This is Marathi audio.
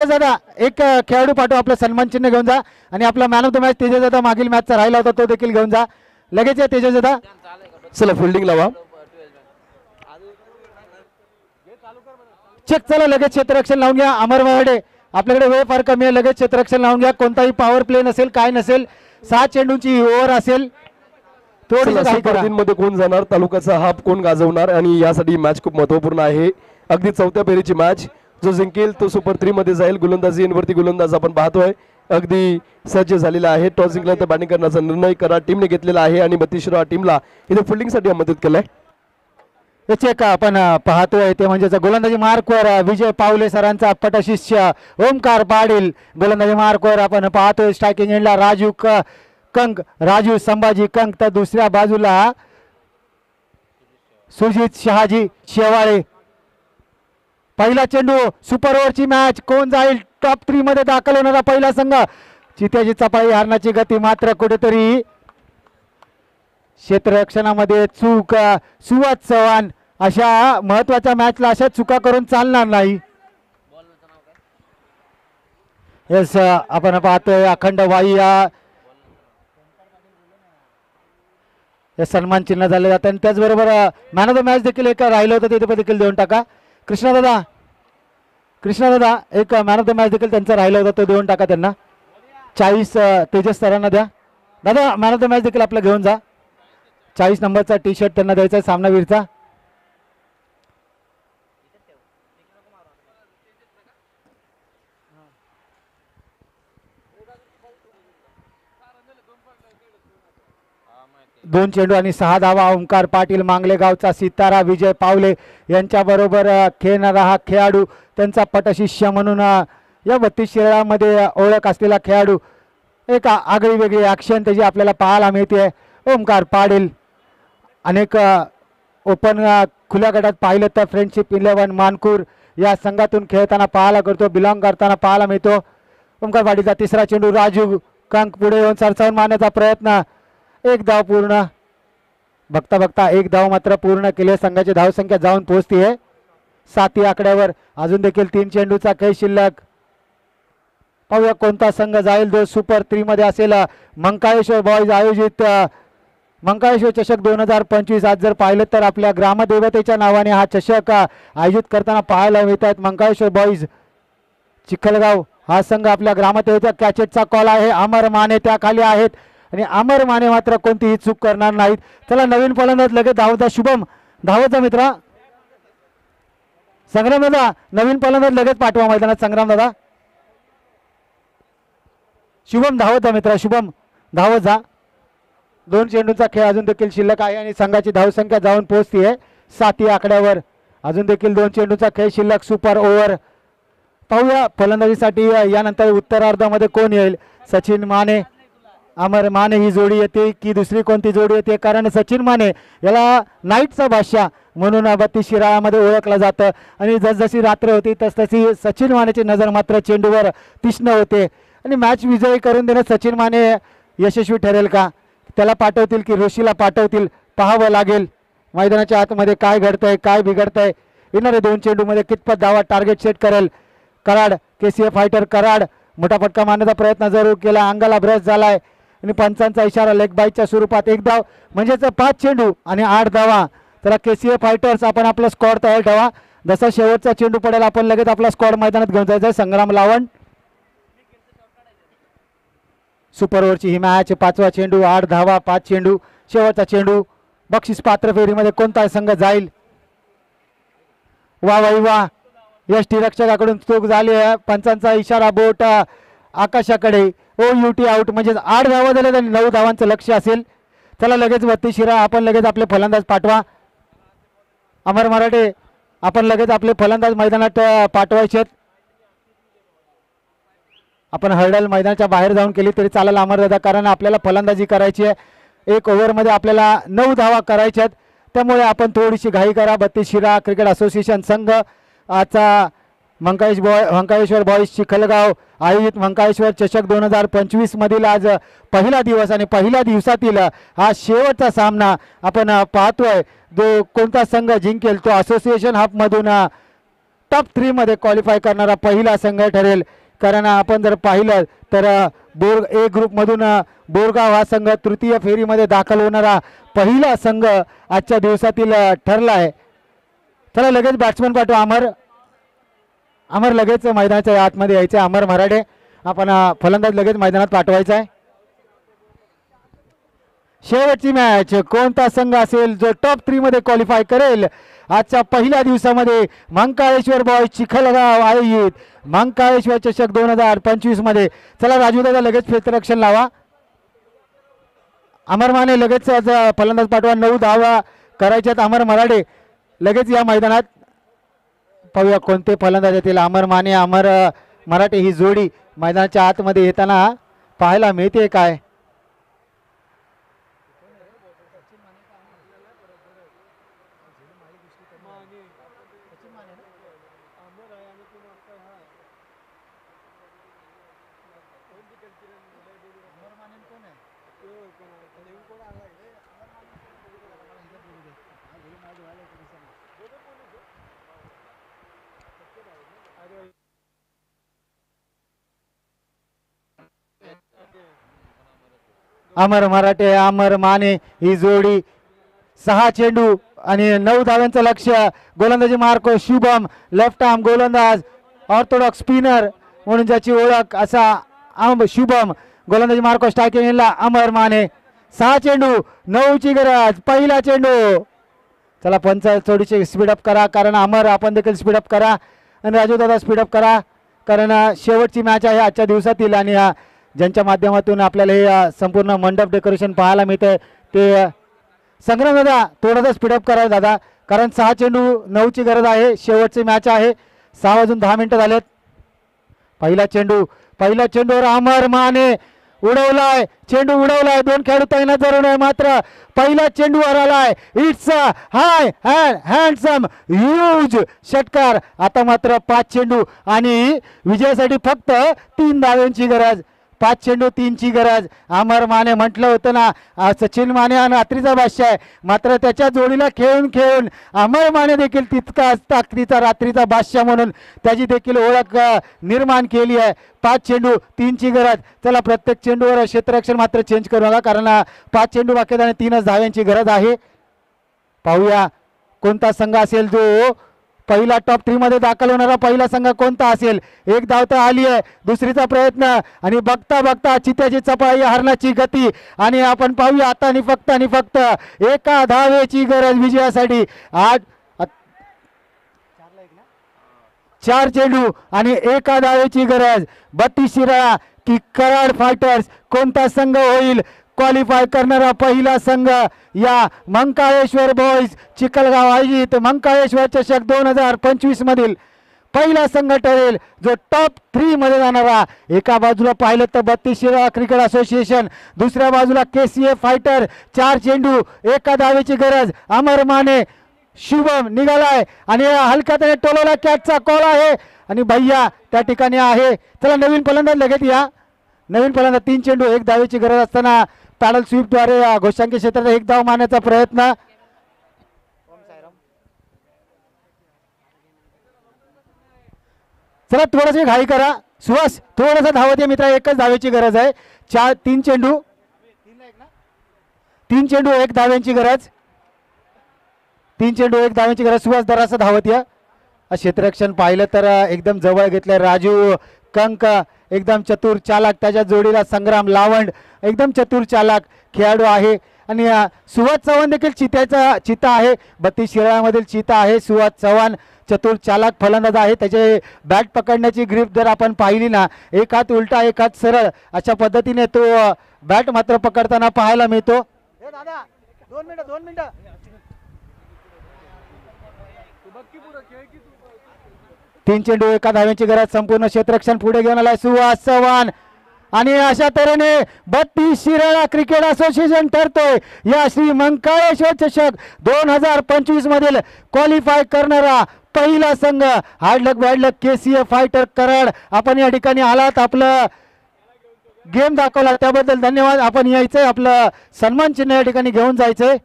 दादा एक खेळाडू पाठवा, आपलं सन्मान चिन्ह घेऊन जा आणि आपला man of the match Tejas दादा मागील मॅचचा राहिला होता तो देखील घेऊन जा लगेच. तेजस दादा चला फिल्डिंग लावा. चेक. चला लगेच क्षेत्ररक्षण लावून घ्या. अमर मराठे आपल्याकडे वेळ फार कमी आहे, लगेच क्षेत्ररक्षण लावून घ्या. कोणताही पॉवर प्ले नसेल, काय नसेल, 6 चेंडूंची ओव्हर असेल. मध्ये कोण जाणार, तालुक्याचा हाफ कोण गाजवणार, आणि यासाठी मॅच खूप महत्वपूर्ण आहे. अगदी 4थ्या फेरीची मॅच. जो जिंकेल तो सुपर 3 मध्ये जाईल. गोलंदाजी इनवरती गोलंदाज आपण पाहतोय अगदी सज्ज झालेला आहे. टॉस जिंकल्यानंतर बॅटिंग करण्याचा निर्णय करा टीमने घेतलेला आहे आणि 32 टीमला इथे फिल्डिंगसाठी आमंत्रित केलंय. चेक आपण पाहतोय ते म्हणजे गोलंदाजी मार्कवर विजय पावले सरांचा पट शिष्य ओमकार पाटील. गोलंदाजी मार्कवर आपण पाहतोय स्ट्रायकिंग एंडला राजू कंक, राजू संभाजी कंक, तर दुसऱ्या बाजूला सुजित शहाजी शेवाळे. पहिला चेंडू, सुपर ओव्हरची मॅच. कोण जाईल टॉप 3 मध्ये दाखल होणारा पहिला संघ. चित्याची चपाळी हारण्याची गती मात्र कुठेतरी क्षेत्ररक्षणामध्ये चूक. सुवाद चव्हाण अशा महत्वाच्या मॅचला अशा चुका करून चालणार नाही. यस आपण पाहतोय अखंड वाई सन्मान चिन्ह झाले जाते आणि त्याचबरोबर मॅन ऑफ द मॅच देखील एक राहिलं होतं ते देखील देऊन टाका. कृष्णा दादा एक मॅन ऑफ द मॅच देखील त्यांचा राहिला होता तो देऊन टाका त्यांना. 40 तेजस सरांना द्या दादा. मॅन ऑफ द मॅच देखील आपलं घेऊन जा. 40 नंबरचा टी शर्ट त्यांना द्यायचा आहे सामनावीरचा. दोन चेंडू आणि 6 धावा. ओंकार पाटील मांगलेगावचा सितारा विजय पावले यांच्याबरोबर खेळणारा हा खेळाडू, त्यांचा पटशिष्य म्हणून या 32 खेळामध्ये ओळख असलेला खेळाडू. एक आगळी वेगळी ॲक्शन त्याची आपल्याला पाहायला मिळते. ओंकार पाटील अनेक ओपन खुल्या गटात पाहिलं तर फ्रेंडशिप 11 मानकूर या संघातून खेळताना पाहायला करतो, बिलॉंग करताना पाहायला मिळतो. ओंकार पाटीलचा तिसरा चेंडू. राजू कंक पुढे येऊन सरसावून मारण्याचा प्रयत्न. एक धाव पूर्ण. बघता बघता एक धाव मात्र पूर्ण केली. संघाची धावसंख्या जाऊन पोहोचतीये 7 आकड्यावर. अजून देखील 3 चेंडूचा खेळ शिल्लक. पाहूया कोणता संघ जाईल जो सुपर 3 मध्ये असेल. मंकाळेश्वर बॉईज आयोजित मंकाळेश्वर चषक 2025. आज जर पाहिलं तर आपल्या ग्रामदेवतेच्या नावाने हा चषक आयोजित करताना पाहायला मिळत आहेत. मंकाळेश्वर बॉईज चिखलगाव हा संघ आपल्या ग्रामदेवतेचा कॅचेटचा कॉल आहे. अमर माने त्या खाली आहेत आणि अमर माने मात्र कोणतीही चूक करणार नाहीत. चला नवीन फलंदाज लगेच धावता. शुभम धावता मित्रा. संग्राम दादा नवीन फलंदाज लगेच पाठवा मैदानात. संग्राम दादा. शुभम धावत जा मित्रा. शुभम धावत जा. 2 चेंडूचा खेळ अजून देखील शिल्लक आहे आणि संघाची धावसंख्या जाऊन पोहोचतीये 7 आकड्यावर. अजून देखील 2 चेंडूचा खेळ शिल्लक. Super over. पाहूया फलंदाजीसाठी यानंतर उत्तरार्धामध्ये कोण येईल. सचिन माने अमर माने ही जोडी येते की दुसरी कोणती जोडी येते, कारण सचिन माने याला नाईटचा बादशाह म्हणून 32 शिराळामध्ये ओळखलं जातं आणि जसजशी रात्र होती तसतशी सचिन मानेची नजर मात्र चेंडूवर तीक्ष्ण होते आणि मॅच विजयी करून देणं सचिन माने यशस्वी ठरेल का, त्याला पाठवतील की ऋषीला पाठवतील, पाहावं लागेल. मैदानाच्या आतमध्ये काय घडतंय काय बिघडतंय. येणारे 2 चेंडूमध्ये कितपत धावा टार्गेट सेट करेल. कराड केसीएफ फायटर कराड मोठा फटका मारण्याचा प्रयत्न जरूर केला. अंगाला ब्रश झालाय आणि पंचांचा इशारा लेग बाईच्या स्वरूपात. 1 धाव म्हणजेच 5 चेंडू आणि 8 धावा. तर केसीएफ फायटर्स आपण आपला स्क्वॉड तयार ठेवा. जसा शेवटचा चेंडू पडेल आपण लगेच आपला स्क्वॉड मैदानात घेऊन जायचा. संग्राम लावण सुपर ओव्हरची ही मॅच. 5वा चेंडू 8 धावा 5 चेंडू. शेवटचा चेंडू. बक्षीस पात्र फेरीमध्ये कोणता संघ जाईल. वा वाई वा. यष्टी रक्षकाकडून चूक झाली आहे. पंचांचा इशारा बोट आकाशाकडे. OUT आउट म्हणजे 8 धावा झाले आणि 9 धावांचं लक्ष असेल. चला लगेच 32 शिरा आपण लगेच आपले फलंदाज पाठवा. अमर मराठे आपण लगेच आपले फलंदाज मैदानात पाठवायचे. आपण हर्डल मैदानाच्या बाहेर जाऊन केली तरी चालेल अमर दादा, कारण आपल्याला फलंदाजी करायची आहे. 1 ओव्हरमध्ये आपल्याला 9 धावा करायच्या आहेत, त्यामुळे आपण थोडीशी घाई करा. 32 शिरा क्रिकेट असोसिएशन संघ आजचा मंकाळेश्वर बॉईज चिखलगाव आयोजित मंकाळेश्वर चषक 2025 मधील आज पहिला दिवस आणि पहिल्या दिवसातील हा शेवटचा सामना आपण पाहतोय. जो कोणता संघ जिंकेल तो असोसिएशन हाफमधून टॉप 3 मध्ये क्वालिफाय करणारा पहिला संघ ठरेल. कारण आपण जर पाहिलं तर ए ग्रुपमधून बोरगाव हा संघ तृतीय फेरीमध्ये दाखल होणारा पहिला संघ आजच्या दिवसातील ठरला आहे. चला लगेच बॅट्समन पाठवा. अमर लगेच मैदानाच्या आतमध्ये यायचे. अमर मराठे आपण फलंदाज लगेच मैदानात पाठवायचा आहे. शेवटची मॅच कोणता संघ असेल जो टॉप 3 मध्ये क्वालिफाय करेल आजच्या पहिल्या दिवसामध्ये? मंकाळेश्वर बॉयज चिखलगाव आयोजित मंकाळेश्वर चषक 2025 मध्ये. चला राजू दादा लगेच क्षेत्ररक्षण लावा. अमर माने लगेच आज फलंदाज पाठवा. 9 धावा करायच्यात. अमर मराठे लगेच या मैदानात. पाहूया कोणते फलंदाज येतील. अमर माने अमर मराठे ही जोडी मैदानाच्या आतमध्ये येताना पाहायला मिळते काय? अमर मराठे अमर माने ही जोडी. 6 चेंडू आणि 9 धाव्यांचं लक्ष्य. गोलंदाजी मार्को शुभम लेफ्ट आर्म गोलंदाज ऑर्थोडॉक्स स्पिनर म्हणून ज्याची ओळख असा शुभम. गोलंदाजी मार्को स्ट्रायकिंगला अमर माने. 6 चेंडू 9 ची गरज. पहिला चेंडू. चला पंच थोडीशी स्पीडअप करा कारण अमर आपण देखील स्पीडअप करा आणि राजू दादा स्पीडअप करा कारण शेवटची मॅच आहे आजच्या दिवसातील. आणि ज्यांच्या माध्यमातून आपल्याला हे संपूर्ण मंडप डेकोरेशन पाहायला मिळतंय ते संग्राम दादा थोडंसं स्पीडअप करा दादा कारण 6 चेंडू 9 ची गरज आहे. शेवटची मॅच आहे. 6 वाजून 10 मिनिटं झालेत. पहिला चेंडूवर अमर माने उडवलाय. चेंडू उडवलाय. 2 खेळाडू तैनात जरूर आहे मात्र पहिला चेंडूवर आलाय. इट्स हाय हँडसम ह्यूज षटकार. आता मात्र 5 चेंडू आणि विजयासाठी फक्त 3 धाव्यांची गरज. 5 चेंडू 3 ची गरज. अमर माने म्हटलं होतं ना सचिन माने हा रात्रीचा बादशाह आहे मात्र त्याच्या जोडीला खेळून अमर माने देखील तितकाच ताकदीचा रात्रीचा बादशाह म्हणून त्याची देखील ओळख निर्माण केली आहे. 5 चेंडू 3 ची गरज. चला प्रत्येक चेंडूवर क्षेत्ररक्षण मात्र चेंज करू नका कारण 5 चेंडू बाकी आणि 3च धाव्यांची गरज आहे. पाहूया कोणता संघ असेल जो पहिला टॉप 3 मध्ये दाखल होणारा पहिला संघ कोणता असेल. 1 धाव तर आली आहे. दुसरीचा प्रयत्न आणि बघता चित्याची चपाई हरणाची गती आणि आपण पाहूया आता आणि फक्त 1 धावेची गरज विजयासाठी. 4 चेंडू आणि 1 धावेची गरज. 32 शिराळा की कराड फायटर्स कोणता संघ होईल क्वालिफाय करणारा पहिला संघ या मंकाळेश्वर बॉयज चिखलगाव आयोजित मंकाळेश्वर चषक 2025 मधील पहिला संघ ठरेल जो टॉप 3 मध्ये जाणारा. एका बाजूला पाहिलं तर 32 शिराळा क्रिकेट असोसिएशन, दुसऱ्या बाजूला KCA फायटर. 4 चेंडू 1 धावेची गरज. अमर माने शुभम निघालाय आणि हलक्यात टोलवला. कॅचचा कॉल आहे आणि भैया त्या ठिकाणी आहे. चला नवीन फलंदाज लगेच या. नवीन फलंदाज. 3 चेंडू 1 धावेची गरज असताना पॅडल स्वीपद्वारे घोषांकी क्षेत्रात 1 धाव मारण्याचा प्रयत्न. चला थोडंसं घाई करा. सुहास थोडंसं धावत मित्रा. 1च धावेची गरज आहे. 3 चेंडू 1 धाव्यांची गरज. 3 चेंडू 1 धाव्यांची गरज. सुहास दरासं धावत या. क्षेत्ररक्षण पाहिलं तर एकदम जवळ घेतलंय. राजू कंक एकदम चतुर चालक. त्याच्या जोडीला संग्राम लावंड एकदम चतुर चालक खेळाडू आहे आणि सुहास चव्हाण देखील चिता आहे. 32 शिराळ्यामधील चिता आहे. सुहास चव्हाण चतुर चालक फलंदाज आहे. त्याचे बॅट पकडण्याची ग्रिप जर आपण पाहिली ना 1 हात उलटा 1 हात सरळ अशा पद्धतीने तो बॅट मात्र पकडताना पाहायला मिळतो. दादा 2 मिनिटं 3 चेंडू 1 धाव्यांची गरज. संपूर्ण क्षेत्ररक्षण पुढे घेऊन आलाय सुहास चव्हाण आणि अशा तऱ्हेने 32 शिराळा क्रिकेट असोसिएशन ठरतोय या श्री मंकाळेश्वर चषक 2025 मधील क्वालिफाय करणारा पहिला संघ. हार्डलक बॅडलक KCA फायटर कराड. आपण या ठिकाणी आलात, आपलं गेम दाखवला त्याबद्दल धन्यवाद. आपण यायचंय, आपलं सन्मान चिन्ह या ठिकाणी घेऊन जायचंय.